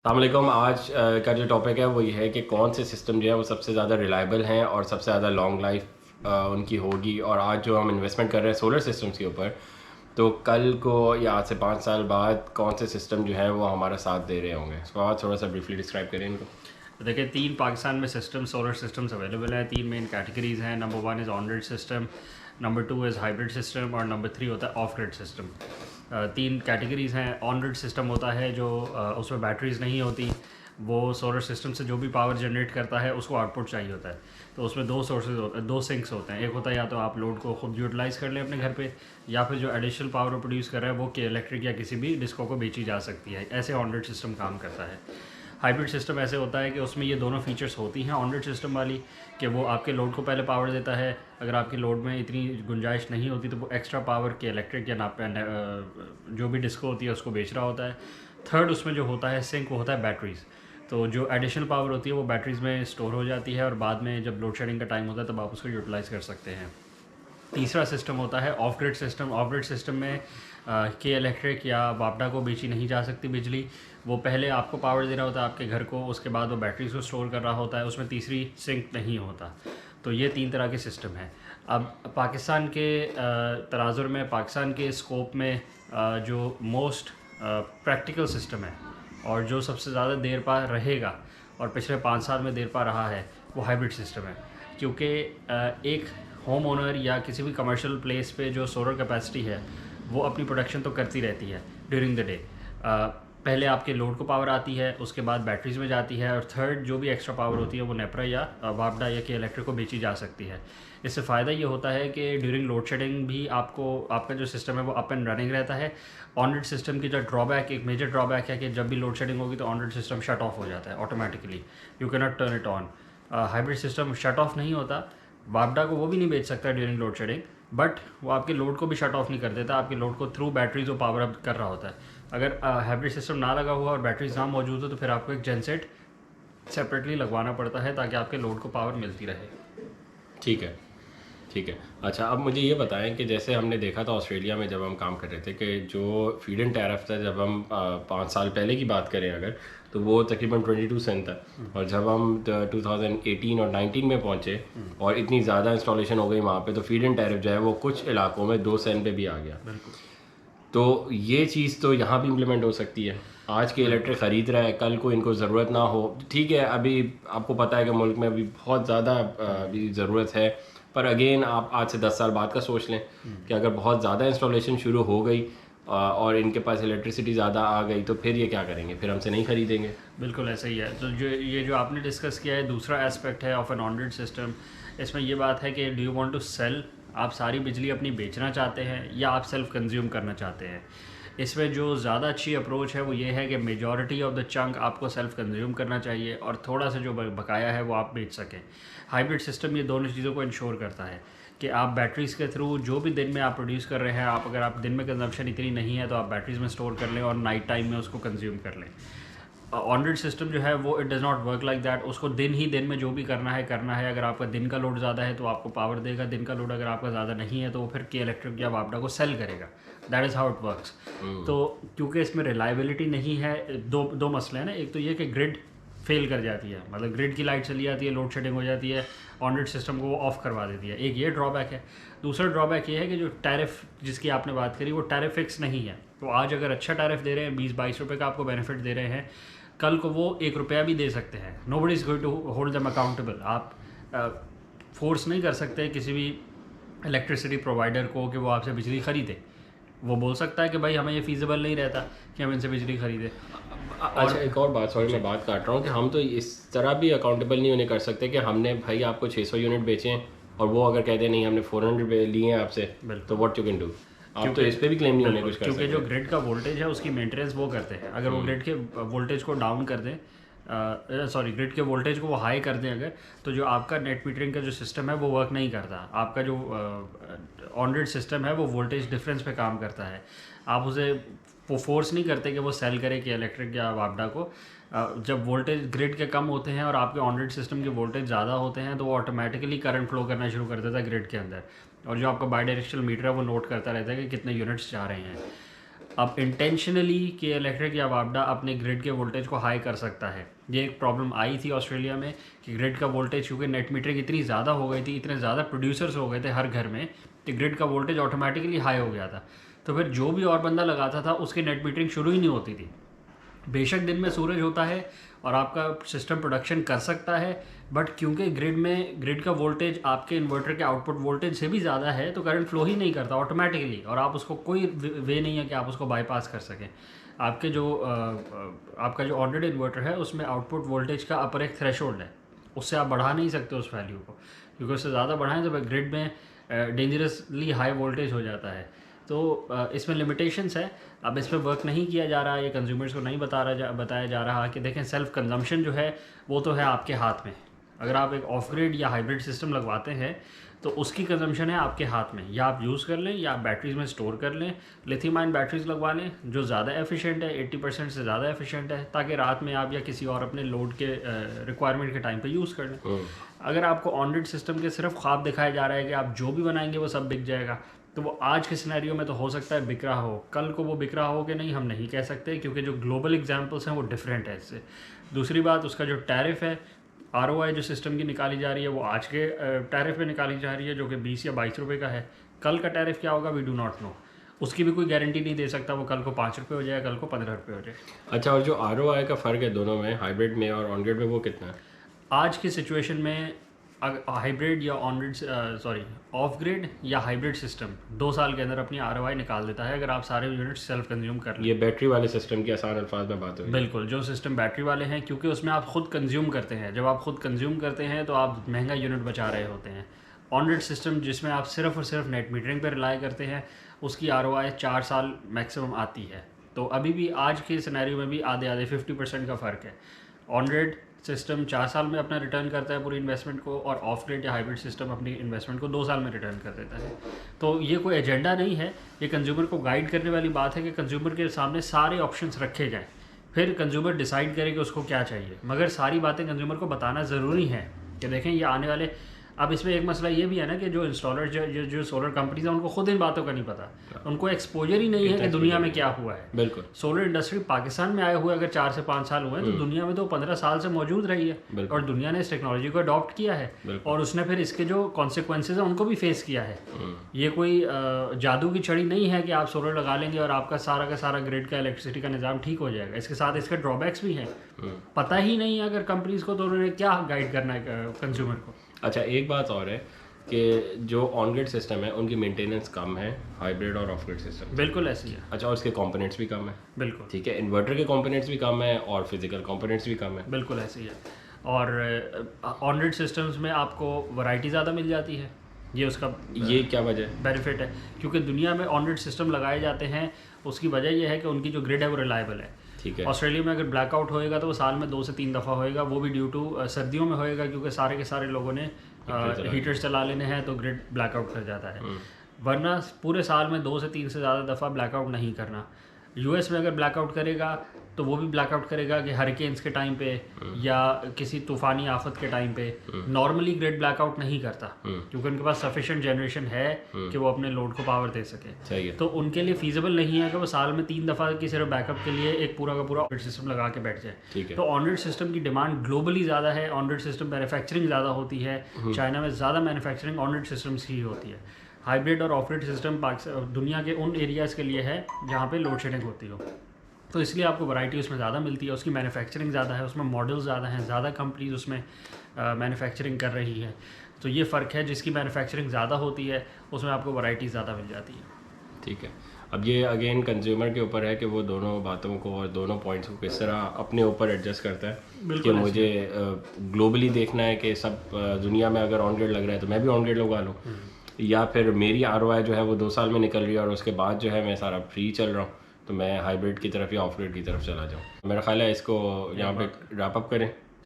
अस्सलामुअलैकुम। आज का जो टॉपिक है वो ये है कि कौन से सिस्टम जो है वो सबसे ज़्यादा रिलायबल हैं और सबसे ज़्यादा लॉन्ग लाइफ उनकी होगी। और आज जो हम इन्वेस्टमेंट कर रहे हैं सोलर सिस्टम्स के ऊपर, तो कल को या आज से 5 साल बाद कौन से सिस्टम जो है वो हमारा साथ दे रहे होंगे। इसको आज थोड़ा सा ब्रीफली डिस्क्राइब करें इनको। देखिए, तीन पाकिस्तान में सिस्टम सोलर सिस्टम्स अवेलेबल हैं। तीन मेन कैटेगरीज हैं। Number 1 is on grid system, number 2 is hybrid system और नंबर 3 होता है ऑफ ग्रिड सिस्टम। तीन कैटेगरीज हैं। ऑन ग्रिड सिस्टम होता है जो उसमें बैटरीज नहीं होती, वो सोलर सिस्टम से जो भी पावर जनरेट करता है उसको आउटपुट चाहिए होता है। तो उसमें दो सोर्सेज होते हैं, दो सिंक्स होते हैं। एक होता है या तो आप लोड को खुद यूटिलाइज़ कर लें अपने घर पे, या फिर जो एडिशनल पावर प्रोड्यूस कर रहा है वो के इलेक्ट्रिक या किसी भी डिस्को को बेची जा सकती है। ऐसे ऑन ग्रिड सिस्टम काम करता है। हाइब्रिड सिस्टम ऐसे होता है कि उसमें ये दोनों फीचर्स होती हैं ऑन ग्रिड सिस्टम वाली, कि वो आपके लोड को पहले पावर देता है। अगर आपके लोड में इतनी गुंजाइश नहीं होती तो वो एक्स्ट्रा पावर के इलेक्ट्रिक या जो भी डिस्को होती है उसको बेच रहा होता है। थर्ड उसमें जो होता है सिंक, वो होता है बैटरीज़। तो जो एडिशनल पावर होती है वो बैटरीज़ में स्टोर हो जाती है और बाद में जब लोड शेडिंग का टाइम होता है तब आप उसको यूटिलाइज़ कर सकते हैं। तीसरा सिस्टम होता है of grid system. Of grid system में के इलेक्ट्रिक या वापडा को बेची नहीं जा सकती बिजली। वो पहले आपको पावर दे रहा होता है आपके घर को, उसके बाद वो बैटरीज को स्टोर कर रहा होता है। उसमें तीसरी सिंक नहीं होता। तो ये तीन तरह के सिस्टम हैं। अब पाकिस्तान के तराजुर में, पाकिस्तान के स्कोप में जो मोस्ट प्रैक्टिकल सिस्टम है और जो सबसे ज़्यादा देर पा रहेगा और पिछले 5 साल में देर पा रहा है, वो हाइब्रिड सिस्टम है। क्योंकि एक होम ओनर या किसी भी कमर्शियल प्लेस पे जो सोलर कैपेसिटी है वो अपनी प्रोडक्शन तो करती रहती है ड्यूरिंग द डे। पहले आपके लोड को पावर आती है, उसके बाद बैटरीज में जाती है, और थर्ड जो भी एक्स्ट्रा पावर होती है वो नेपरा या वापडा या के इलेक्ट्रिक को बेची जा सकती है। इससे फ़ायदा ये होता है कि ड्यूरिंग लोड शेडिंग भी आपको आपका जो सिस्टम है वो अप एंड रनिंग रहता है। ऑन ग्रिड सिस्टम की जो ड्रॉबैक, एक मेजर ड्रॉबैक है कि जब भी लोड शेडिंग होगी तो on grid system shut off हो जाता है automatically. You can not turn it on. Hybrid system shut off नहीं होता। वापडा को वो भी नहीं बेच सकता ड्यूरिंग लोड शेडिंग, बट वो आपके लोड को भी शट ऑफ नहीं कर देता। आपके लोड को थ्रू बैटरीज वो पावर अप कर रहा होता है। अगर हाइब्रिड सिस्टम ना लगा हुआ और बैटरीज ना मौजूद हो तो फिर आपको एक जेनसेट सेपरेटली लगवाना पड़ता है ताकि आपके लोड को पावर मिलती रहे। ठीक है, ठीक है। अच्छा, अब मुझे ये बताएं कि जैसे हमने देखा था ऑस्ट्रेलिया में जब हम काम कर रहे थे कि जो फीड इन टैरिफ था, जब हम 5 साल पहले की बात करें अगर, तो वो तकरीबन 22 सेंट था। और जब हम 2018 और 19 में पहुंचे और इतनी ज़्यादा इंस्टॉलेशन हो गई वहाँ पे, तो फीड इन टैरिफ जो है वो कुछ इलाकों में 2 सेंट पे भी आ गया। बिल्कुल। तो ये चीज़ तो यहाँ भी इम्प्लीमेंट हो सकती है। आज के इलेक्ट्रिक ख़रीद रहा है, कल को इनको ज़रूरत ना हो, ठीक है। अभी आपको पता है कि मुल्क में अभी बहुत ज़्यादा अभी ज़रूरत है, पर अगेन आप आज से 10 साल बाद का सोच लें कि अगर बहुत ज़्यादा इंस्टॉलेशन शुरू हो गई और इनके पास इलेक्ट्रिसिटी ज़्यादा आ गई, तो फिर ये क्या करेंगे? फिर हमसे नहीं ख़रीदेंगे। बिल्कुल ऐसा ही है। तो जो आपने डिस्कस किया है, दूसरा एस्पेक्ट है of an on grid system. इसमें ये बात है कि do you want to sell, आप सारी बिजली अपनी बेचना चाहते हैं या आप सेल्फ कंज्यूम करना चाहते हैं। इसमें जो ज़्यादा अच्छी अप्रोच है वो ये है कि मेजॉरिटी ऑफ द चंक आपको सेल्फ कंज्यूम करना चाहिए और थोड़ा सा जो बकाया है वो आप बेच सकें। हाइब्रिड सिस्टम ये दोनों चीज़ों को इंश्योर करता है कि आप बैटरीज़ के थ्रू जो भी दिन में आप प्रोड्यूस कर रहे हैं, अगर आप दिन में कंजम्पशन इतनी नहीं है तो आप बैटरीज़ में स्टोर कर लें और नाइट टाइम में उसको कंज्यूम कर लें। ऑन ग्रिड सिस्टम जो है वो it does not work like that. उसको दिन ही दिन में जो भी करना है करना है। अगर आपका दिन का लोड ज़्यादा है तो आपको पावर देगा, दिन का लोड अगर आपका ज़्यादा नहीं है तो वो फिर के इलेक्ट्रिक या वापडा को सेल करेगा। That is how it works. तो क्योंकि इसमें रिलायबिलिटी नहीं है, दो मसले हैं ना। एक तो ये कि ग्रिड फेल कर जाती है, मतलब ग्रिड की लाइट चली जाती है, लोड शेडिंग हो जाती है, ऑन ग्रिड सिस्टम को वो ऑफ करवा देती है। एक ये ड्रॉबैक है। दूसरा ड्रॉबैक ये है कि जो टैरिफ जिसकी आपने बात करी वो टैरिफ फिक्स नहीं है। तो आज अगर अच्छा टैरिफ दे रहे हैं, 20-22 रुपये का आपको बेनिफिट दे रहे हैं, कल को वो 1 रुपया भी दे सकते हैं। Nobody is going to hold them accountable. आप फोर्स नहीं कर सकते किसी भी इलेक्ट्रिसिटी प्रोवाइडर को कि वो आपसे बिजली ख़रीदे। वो बोल सकता है कि भाई हमें ये फीजिबल नहीं रहता कि हम इनसे बिजली ख़रीदें। अच्छा, एक और बात, सॉरी मैं बात काट रहा हूँ, कि हम तो इस तरह भी अकाउंटेबल नहीं होने कर सकते कि हमने भाई आपको 600 यूनिट बेचे हैं और वो अगर कहते हैं नहीं हमने 400 लिए हैं आपसे, तो व्हाट यू कैन डू। आप तो इस पे भी क्लेम नहीं होने कुछ कर सकते, क्योंकि जो ग्रिड का वोल्टेज है उसकी मेंटेनेंस वो करते हैं। अगर वो ग्रिड के वोल्टेज को डाउन कर दें, ग्रिड के वोल्टेज को वो हाई कर दें अगर, तो जो आपका नेट मीटरिंग का जो सिस्टम है वो वर्क नहीं करता। आपका जो ऑन ग्रिड सिस्टम है वो वोल्टेज डिफरेंस पे काम करता है। आप उसे वो फोर्स नहीं करते कि वो सेल करे कि इलेक्ट्रिक या वापडा को। जब वोल्टेज ग्रिड के कम होते हैं और आपके ऑन ग्रिड सिस्टम के वोल्टेज ज़्यादा होते हैं तो वो ऑटोमेटिकली करंट फ्लो करना शुरू कर देता है ग्रिड के अंदर, और जो आपका बाई डायरेक्शनल मीटर है वो नोट करता रहता है कि कितने यूनिट्स जा रहे हैं। अब इंटेंशनली कि इलेक्ट्रिक या वापडा अपने ग्रिड के वोल्टेज को हाई कर सकता है। ये एक प्रॉब्लम आई थी ऑस्ट्रेलिया में कि ग्रिड का वोल्टेज, क्योंकि नेट मीटरिंग इतनी ज़्यादा हो गई थी, इतने ज़्यादा प्रोड्यूसर्स हो गए थे हर घर में, कि ग्रिड का वोल्टेज ऑटोमेटिकली हाई हो गया था। तो फिर जो भी और बंदा लगाता था उसकी नेट मीटरिंग शुरू ही नहीं होती थी। बेशक दिन में सूरज होता है और आपका सिस्टम प्रोडक्शन कर सकता है, बट क्योंकि ग्रिड का वोल्टेज आपके इन्वर्टर के आउटपुट वोल्टेज से भी ज़्यादा है, तो करंट फ्लो ही नहीं करता ऑटोमेटिकली, और आप उसको कोई वे नहीं है कि आप उसको बाईपास कर सकें। आपके जो आपका जो ऑर्डर्ड इन्वर्टर है उसमें आउटपुट वोल्टेज का अपर एक थ्रेशोल्ड है, उससे आप बढ़ा नहीं सकते उस वैल्यू को, क्योंकि उससे ज़्यादा बढ़ाएं तो ग्रिड में डेंजरसली हाई वोल्टेज हो जाता है। तो इसमें लिमिटेशंस है। अब इस पर वर्क नहीं किया जा रहा, ये कंज्यूमर्स को नहीं बताया जा रहा कि देखें सेल्फ कंजम्पशन जो है वो तो है आपके हाथ में। अगर आप एक ऑफ ग्रिड या हाइब्रिड सिस्टम लगवाते हैं तो उसकी कंजम्पशन है आपके हाथ में, या आप यूज़ कर लें या आप बैटरीज में स्टोर कर लें, लिथियम आयन बैटरीज लगवा लें जो ज़्यादा एफिशिएंट है, 80% से ज़्यादा एफिशिएंट है, ताकि रात में आप या किसी और अपने लोड के रिक्वायरमेंट के टाइम पे यूज़ कर लें। अगर आपको ऑन ग्रिड सिस्टम के सिर्फ ख्वाब दिखाया जा रहा है कि आप जो भी बनाएंगे वो सब बिक जाएगा, तो वो आज के सिनेरियो में तो हो सकता है बिक रहा हो, कल को वो बिक रहा हो कि नहीं हम नहीं कह सकते, क्योंकि जो ग्लोबल एग्जांपल्स हैं वो डिफरेंट है इससे। दूसरी बात, उसका जो टैरिफ है, ROI जो सिस्टम की निकाली जा रही है वो आज के टैरिफ पे निकाली जा रही है, जो कि 20 या 22 रुपये का है। कल का टैरिफ क्या होगा वी डू नॉट नो, उसकी भी कोई गारंटी नहीं दे सकता, वो कल को 5 रुपये हो जाए, कल को 15 रुपये हो जाए। अच्छा, और जो ROI का फ़र्क है दोनों में, हाइब्रिड में और ऑन ग्रिड में, वो कितना है आज की सिचुएशन में? हाइब्रिड या ऑफ ग्रिड या हाइब्रिड सिस्टम 2 साल के अंदर अपनी ROI निकाल देता है, अगर आप सारे यूनिट्स सेल्फ कंज्यूम कर लें। ये बैटरी वाले सिस्टम की आसान अल्फाज में बात हुई। बिल्कुल, जो सिस्टम बैटरी वाले हैं, क्योंकि उसमें आप खुद कंज्यूम करते हैं। जब आप खुद कंज्यूम करते हैं तो आप महंगा यूनिट बचा रहे होते हैं। ऑन ग्रिड सिस्टम जिसमें आप सिर्फ और सिर्फ नेट मीटरिंग पर रिलाई करते हैं, उसकी ROI 4 साल मैक्सिमम आती है। तो अभी भी आज के सिनेरियो में भी आधे 50% का फ़र्क है। ऑन ग्रिड सिस्टम 4 साल में अपना रिटर्न करता है पूरी इन्वेस्टमेंट को, और ऑफ ग्रिड या हाइब्रिड सिस्टम अपनी इन्वेस्टमेंट को 2 साल में रिटर्न कर देता है। तो ये कोई एजेंडा नहीं है, ये कंज्यूमर को गाइड करने वाली बात है कि कंज्यूमर के सामने सारे ऑप्शंस रखे जाएं, फिर कंज्यूमर डिसाइड करे कि उसको क्या चाहिए। मगर सारी बातें कंज्यूमर को बताना ज़रूरी है कि देखें ये आने वाले, अब इसमें एक मसला ये भी है ना कि जो इंस्टॉलर जो सोलर कंपनीज हैं उनको खुद इन बातों का नहीं पता, उनको एक्सपोजर ही नहीं है कि दुनिया में क्या हुआ है। बिल्कुल, सोलर इंडस्ट्री पाकिस्तान में आए हुए अगर 4 से 5 साल हुए हैं, तो दुनिया में तो 15 साल से मौजूद रही है, और दुनिया ने इस टेक्नोलॉजी को अडॉप्ट किया है, और उसने फिर इसके जो कॉन्सिक्वेंसेज हैं उनको भी फेस किया है। ये कोई जादू की छड़ी नहीं है कि आप सोलर लगा लेंगे और आपका का सारा ग्रिड का इलेक्ट्रिसिटी का निज़ाम ठीक हो जाएगा। इसके साथ इसके ड्रॉबैक्स भी हैं, पता ही नहीं है अगर कंपनीज को, तो उन्होंने क्या गाइड करना है कंज्यूमर को। अच्छा, एक बात और है कि जो ऑन ग्रिड सिस्टम है उनकी मेंटेनेंस कम है हाइब्रिड और ऑफ ग्रिड सिस्टम। बिल्कुल ऐसी है। अच्छा, और उसके कंपोनेंट्स भी कम है। बिल्कुल ठीक है, इन्वर्टर के कंपोनेंट्स भी कम है और फिजिकल कंपोनेंट्स भी कम है। बिल्कुल ऐसी है। और ऑन ग्रिड सिस्टम्स में आपको वैरायटी ज़्यादा मिल जाती है, ये उसका ये क्या वजह है? बेनिफिट है, क्योंकि दुनिया में ऑन ग्रिड सिस्टम लगाए जाते हैं, उसकी वजह यह है कि उनकी जो ग्रिड है वो रिलायबल है। ठीक है, ऑस्ट्रेलिया में अगर ब्लैकआउट होएगा तो वो साल में 2 से 3 दफ़ा होएगा, वो भी ड्यू टू सर्दियों में होएगा, क्योंकि सारे के सारे लोगों ने हीटर्स चला लेने हैं, तो ग्रिड ब्लैकआउट कर जाता है। वरना पूरे साल में 2 से 3 से ज़्यादा दफ़ा ब्लैकआउट नहीं करना। US में अगर ब्लैकआउट करेगा तो वो भी ब्लैकआउट करेगा कि हरिकेन्स के टाइम पे या किसी तूफ़ानी आफत के टाइम पे। नॉर्मली ग्रिड ब्लैकआउट नहीं करता, क्योंकि उनके पास सफिशिएंट जनरेशन है कि वो अपने लोड को पावर दे सके। तो उनके लिए फीजिबल नहीं है कि वो साल में 3 दफ़ा की सिर्फ बैकअप के लिए एक पूरा का पूरा ऑन ग्रिड सिस्टम लगा के बैठ जाए। तो ऑन ग्रिड सिस्टम की डिमांड ग्लोबली ज़्यादा है, ऑन ग्रिड सिस्टम मैन्युफैक्चरिंग ज़्यादा होती है, चाइना में ज़्यादा मैन्युफैक्चरिंग ऑन ग्रिड सिस्टम्स ही होती है। हाइब्रिड और ऑफ ग्रिड सिस्टम दुनिया के उन एरियाज़ के लिए है जहाँ पे लोड शेडिंग होती हो, तो इसलिए आपको वैरायटी उसमें ज़्यादा मिलती है, उसकी मैन्युफैक्चरिंग ज़्यादा है, उसमें मॉडल्स ज़्यादा हैं, ज़्यादा कंपनीज उसमें मैन्युफैक्चरिंग कर रही है। तो ये फ़र्क है, जिसकी मैन्युफैक्चरिंग ज़्यादा होती है उसमें आपको वैरायटी ज़्यादा मिल जाती है। ठीक है, अब ये अगेन कंज्यूमर के ऊपर है कि वो दोनों बातों को और दोनों पॉइंट्स को किस तरह अपने ऊपर एडजस्ट करता है कि मुझे ग्लोबली देखना है कि सब दुनिया में अगर ऑन ग्रिड लग रहा है तो मैं भी ऑन ग्रिड लगा लूँ, या फिर मेरी ROI जो है वो 2 साल में निकल रही है और उसके बाद जो है मैं सारा फ्री चल रहा हूँ, तो मैं हाइब्रिड की तरफ या ऑफ ग्रिड की तरफ चला जाऊँ। मेरा ख्याल है इसको यहाँ पे रैप अप करें।